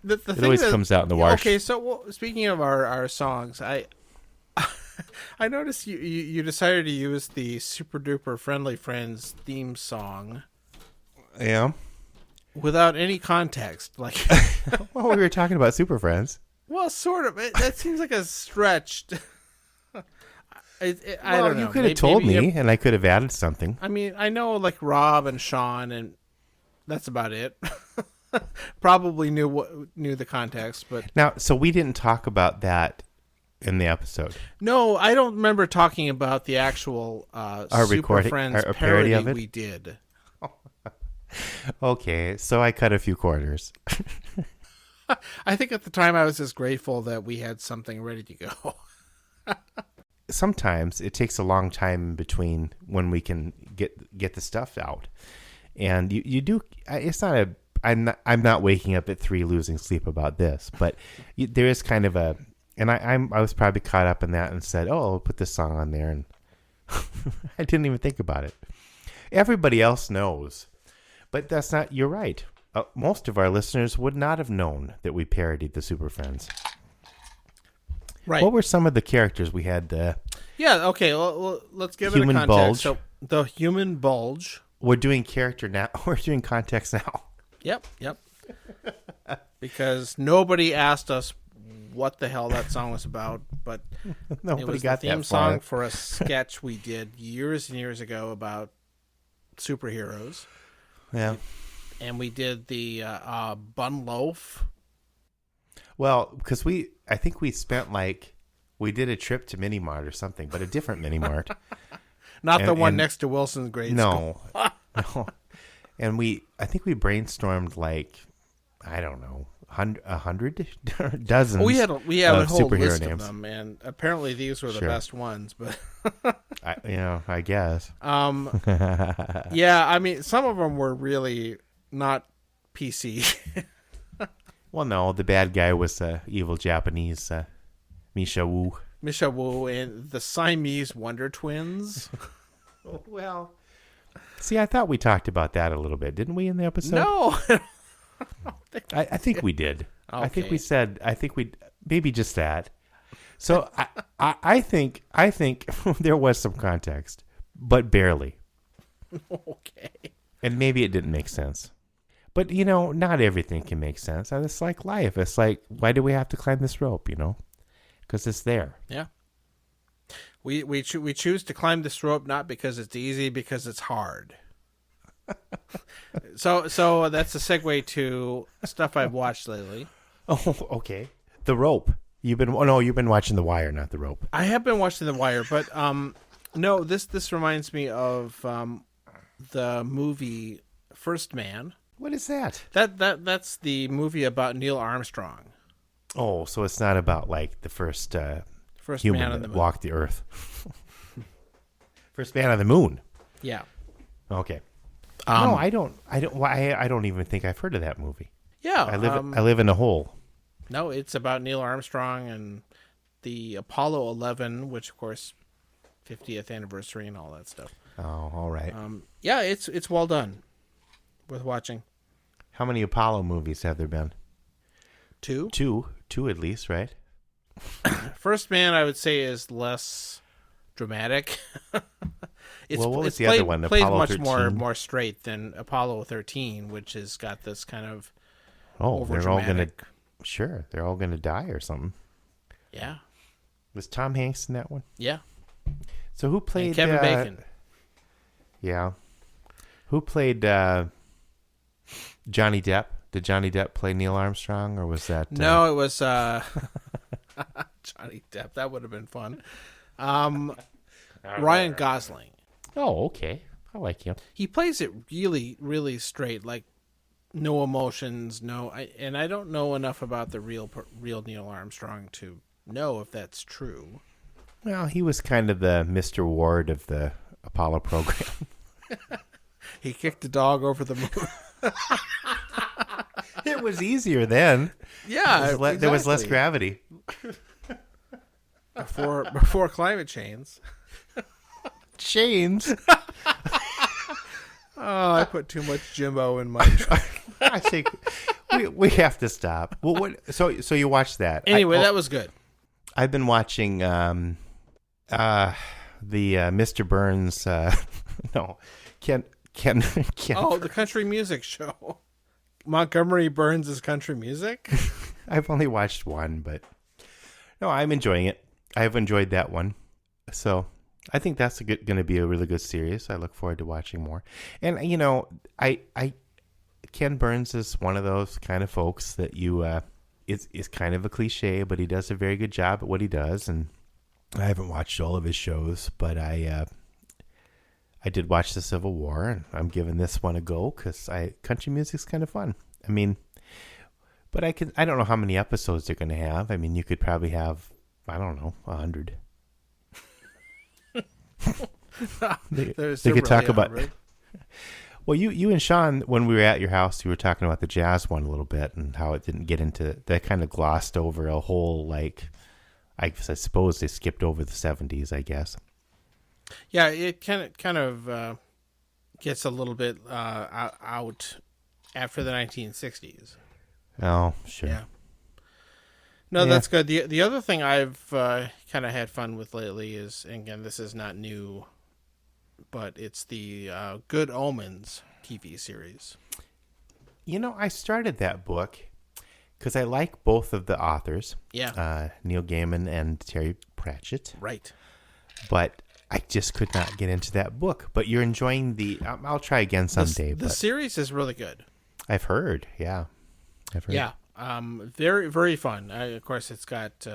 the thing always comes out in the wash. Okay, so speaking of our songs, I noticed you decided to use the Super Duper Friendly Friends theme song. Yeah. Without any context, like. Well, we were talking about Super Friends. Well, sort of. That seems like a stretch. I don't know. You could have told me, and I could have added something. I mean, I know like Rob and Sean, and that's about it. Probably knew the context, but now, so we didn't talk about that in the episode. No, I don't remember talking about the actual our Super recording, Friends our parody of it. We did. Okay, so I cut a few quarters. I think at the time I was just grateful that we had something ready to go. Sometimes it takes a long time between when we can get the stuff out, and you do. It's not a. I'm not waking up at 3 losing sleep about this, but there is kind of a. And I was probably caught up in that and said, "Oh, I'll put this song on there," and I didn't even think about it. Everybody else knows. But that's not, you're right. Most of our listeners would not have known that we parodied the Super Friends. Right. What were some of the characters we had? Yeah, okay. Well, let's give it a context. Bulge. So, the Human Bulge. We're doing character now. We're doing context now. Yep. Because nobody asked us what the hell that song was about, but it was the theme song for a sketch we did years and years ago about superheroes. Yeah. And we did the bun loaf. Well, because I think we spent we did a trip to Mini Mart or something, but a different Mini Mart. Not the one next to Wilson's grade school. No. And I think we brainstormed I don't know, 100 dozens. We had a whole superhero list names. of them, and apparently these were the best ones. But I guess. Yeah, I mean, some of them were really not PC. Well, no, the bad guy was evil Japanese Misha Wu. Misha Wu and the Siamese Wonder Twins. Well, see, I thought we talked about that a little bit, didn't we, in the episode? No. I think we did. Okay. I think we maybe just that. So I think there was some context, but barely. Okay. And maybe it didn't make sense. But, not everything can make sense. And it's like life. It's like, why do we have to climb this rope, Because it's there. Yeah. We choose to climb this rope not because it's easy, because it's hard. So that's a segue to stuff I've watched lately. Oh, okay. The rope. You've been watching The Wire, not The Rope. I have been watching The Wire, but no, this reminds me of the movie First Man. What is that? That's the movie about Neil Armstrong. Oh, so it's not about the first human man on the that moon. walked the earth. First man on the moon. Yeah. Okay. No, I don't. I don't even think I've heard of that movie. Yeah. I live in a hole. No, it's about Neil Armstrong and the Apollo 11, which of course 50th anniversary and all that stuff. Oh, all right. Yeah, it's well done. Worth watching. How many Apollo movies have there been? 2? Two at least, right? First Man, I would say, is less dramatic. What was the played, other one? Plays Apollo much 13? more straight than Apollo 13, which has got this kind of Oh, they're all gonna. overdramatic. Sure, they're all gonna die or something. Yeah, Was Tom Hanks in that one? yeah. So who played And Kevin Bacon. Yeah, who played Johnny Depp? Did Johnny Depp play Neil Armstrong, or was that? No, it was Johnny Depp. That would have been fun. Ryan Gosling. Oh, okay. I like him. He plays it really, really straight, like no emotions, and I don't know enough about the real Neil Armstrong to know if that's true. Well, he was kind of the Mr. Ward of the Apollo program. He kicked the dog over the moon. It was easier then. Yeah, There was less exactly. gravity. before climate change. Chains. Oh, I put too much Jimbo in my truck. I think we have to stop. Well, so you watched that? Anyway, that was good. I've been watching the Mr. Burns. No, Ken. Oh, the country music show. Montgomery Burns' country music. I've only watched one, but no, I'm enjoying it. I've enjoyed that one, so I think that's going to be a really good series. I look forward to watching more. And Ken Burns is one of those kind of folks that is kind of a cliche, but he does a very good job at what he does. And I haven't watched all of his shows, but I did watch the Civil War, and I'm giving this one a go because country music's kind of fun. I mean, but I don't know how many episodes they're going to have. I mean, you could probably have, I don't know, 100. They could talk about. Well, you and Sean, when we were at your house, you were talking about the jazz one a little bit and how it didn't get into that. Kind of glossed over a whole, like, I suppose they skipped over the 70s, I guess. Yeah, it kind of gets a little bit out after the 1960s. Oh, sure. Yeah. No, Yeah. that's good. The other thing I've kind of had fun with lately is, and again, this is not new, but it's the Good Omens TV series. I started that book because I like both of the authors. Yeah. Neil Gaiman and Terry Pratchett. Right. But I just could not get into that book. But you're enjoying I'll try again someday. The series is really good. I've heard, yeah. Yeah. Very, very fun. Of course, it's got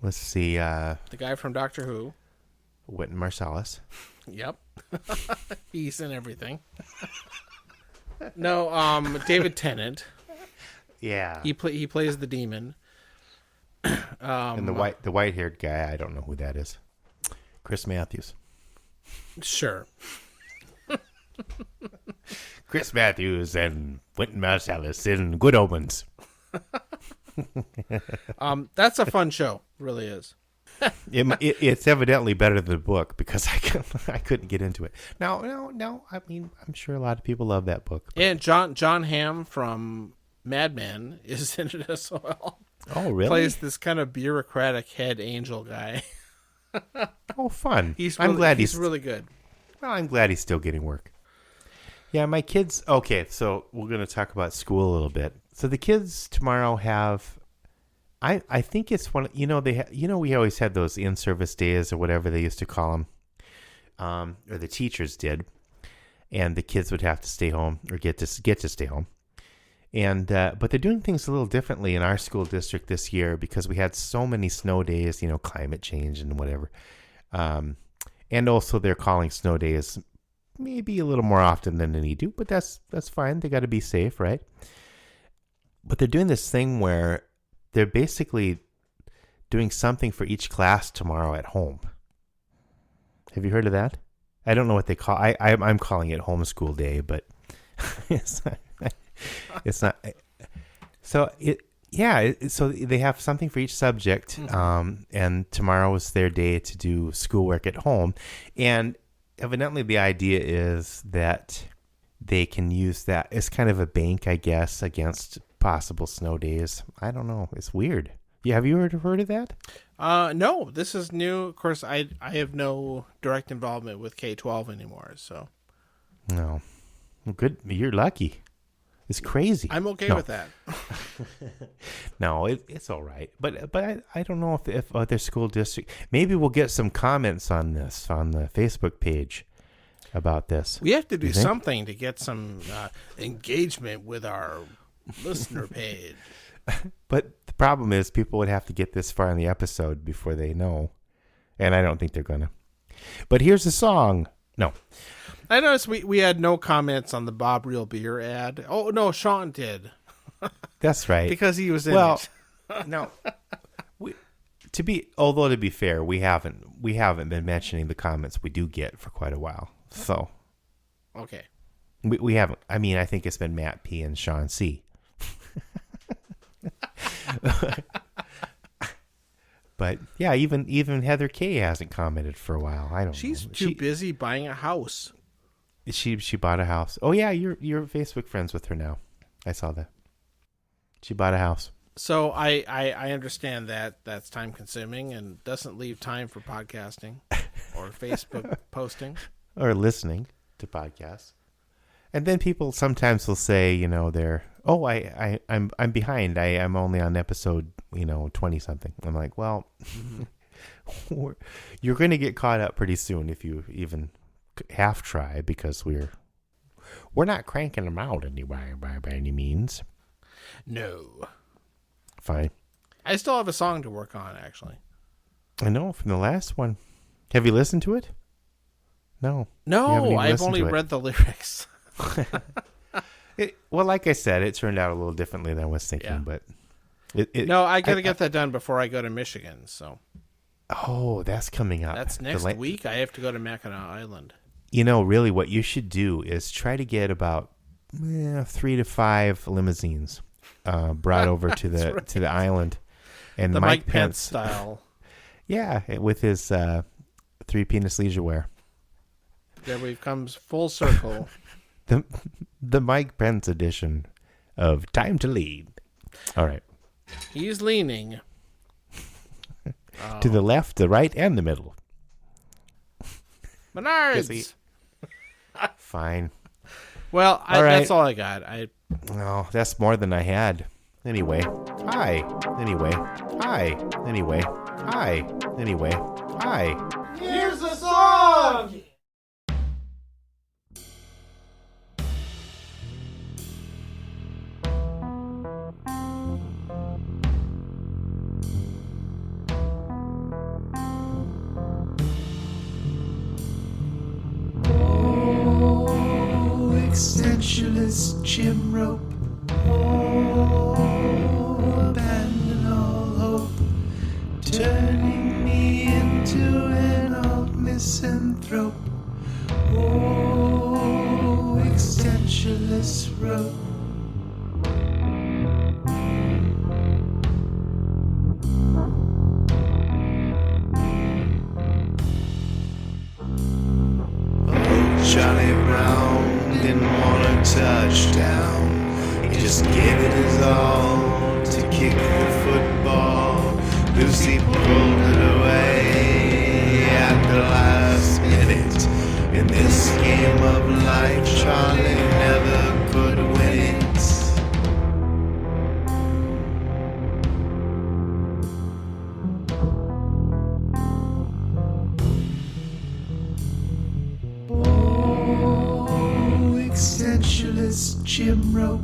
Let's see. the guy from Doctor Who. Wynton Marsalis. Yep. He's in everything. No, David Tennant. Yeah. He plays the demon. And the white-haired guy, I don't know who that is. Chris Matthews. Sure. Chris Matthews and Wynton Marsalis in Good Omens. That's a fun show. Really is. It's evidently better than the book because I couldn't get into it. No. I mean, I'm sure a lot of people love that book. And John Hamm from Mad Men is in it as well. Oh, really? Plays this kind of bureaucratic head angel guy. Oh, fun. He's really good. Well, I'm glad he's still getting work. Yeah, my kids. Okay, so we're going to talk about school a little bit. So the kids tomorrow have. I think it's one. We always had those in-service days or whatever they used to call them, or the teachers did, and the kids would have to stay home or get to stay home. And but they're doing things a little differently in our school district this year because we had so many snow days, climate change and whatever. And also they're calling snow days maybe a little more often than they need to, but that's fine. They got to be safe, right? But they're doing this thing where they're basically doing something for each class tomorrow at home. Have you heard of that? I don't know what they call. I'm calling it homeschool day, but it's not. It's not. So so they have something for each subject, and tomorrow is their day to do schoolwork at home, and evidently the idea is that they can use that as kind of a bank, I guess, against possible snow days. I don't know. It's weird. Have you heard of that? No, this is new. Of course, I have no direct involvement with K-12 anymore, so. No. Well, good. You're lucky. It's crazy. I'm okay with that. No, it's all right. But I don't know if other school district. Maybe we'll get some comments on this on the Facebook page about this. We have to do something to get some engagement with our listener page. But the problem is people would have to get this far in the episode before they know. And I don't think they're going to. But here's the song. No. I noticed we had no comments on the Bob Real Beer ad. Oh, no, Sean did. That's right. Because he was in it. No. To be fair, we haven't been mentioning the comments we do get for quite a while. So. Okay. We haven't. I mean, I think it's been Matt P. and Sean C. But yeah, even Heather K hasn't commented for a while. I don't know. She's too busy buying a house. She bought a house. Oh yeah, you're Facebook friends with her now. I saw that. She bought a house. So I understand that that's time consuming and doesn't leave time for podcasting or Facebook posting or listening to podcasts. And then people sometimes will say, I'm behind. I'm only on episode, 20 something. I'm like, well, you're going to get caught up pretty soon if you even half try, because we're not cranking them out anyway by any means. No. Fine. I still have a song to work on, actually. I know, from the last one. Have you listened to it? No. I've only read the lyrics. Well, like I said, it turned out a little differently than I was thinking, but I got to get that done before I go to Michigan. So, that's coming up. That's next week. I have to go to Mackinac Island. Really, what you should do is try to get about 3 to 5 limousines brought over to the to the island, and the Mike Pence style. Yeah, with his 3-penis leisure wear. There we comes full circle. The Mike Pence edition of Time to Lead. All right. He's leaning. To the left, the right, and the middle. Menards. Fine. Well, that's all I got. No, that's more than I had. Anyway. Hi. Anyway. Hi. Anyway. Hi. Anyway. Hi. Here's the song! Extensionless gym rope. Abandon all hope, turning me into an old misanthrope. Extensionless rope. Charlie Brown didn't want a touchdown. He just gave it his all to kick the football. Lucy pulled it away at the last minute. In this game of life, Charlie never could win it. Extensionless gym rope.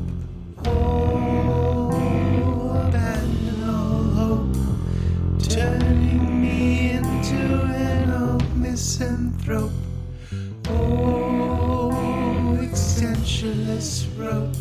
Abandon all hope, turning me into an old misanthrope. Extensionless rope.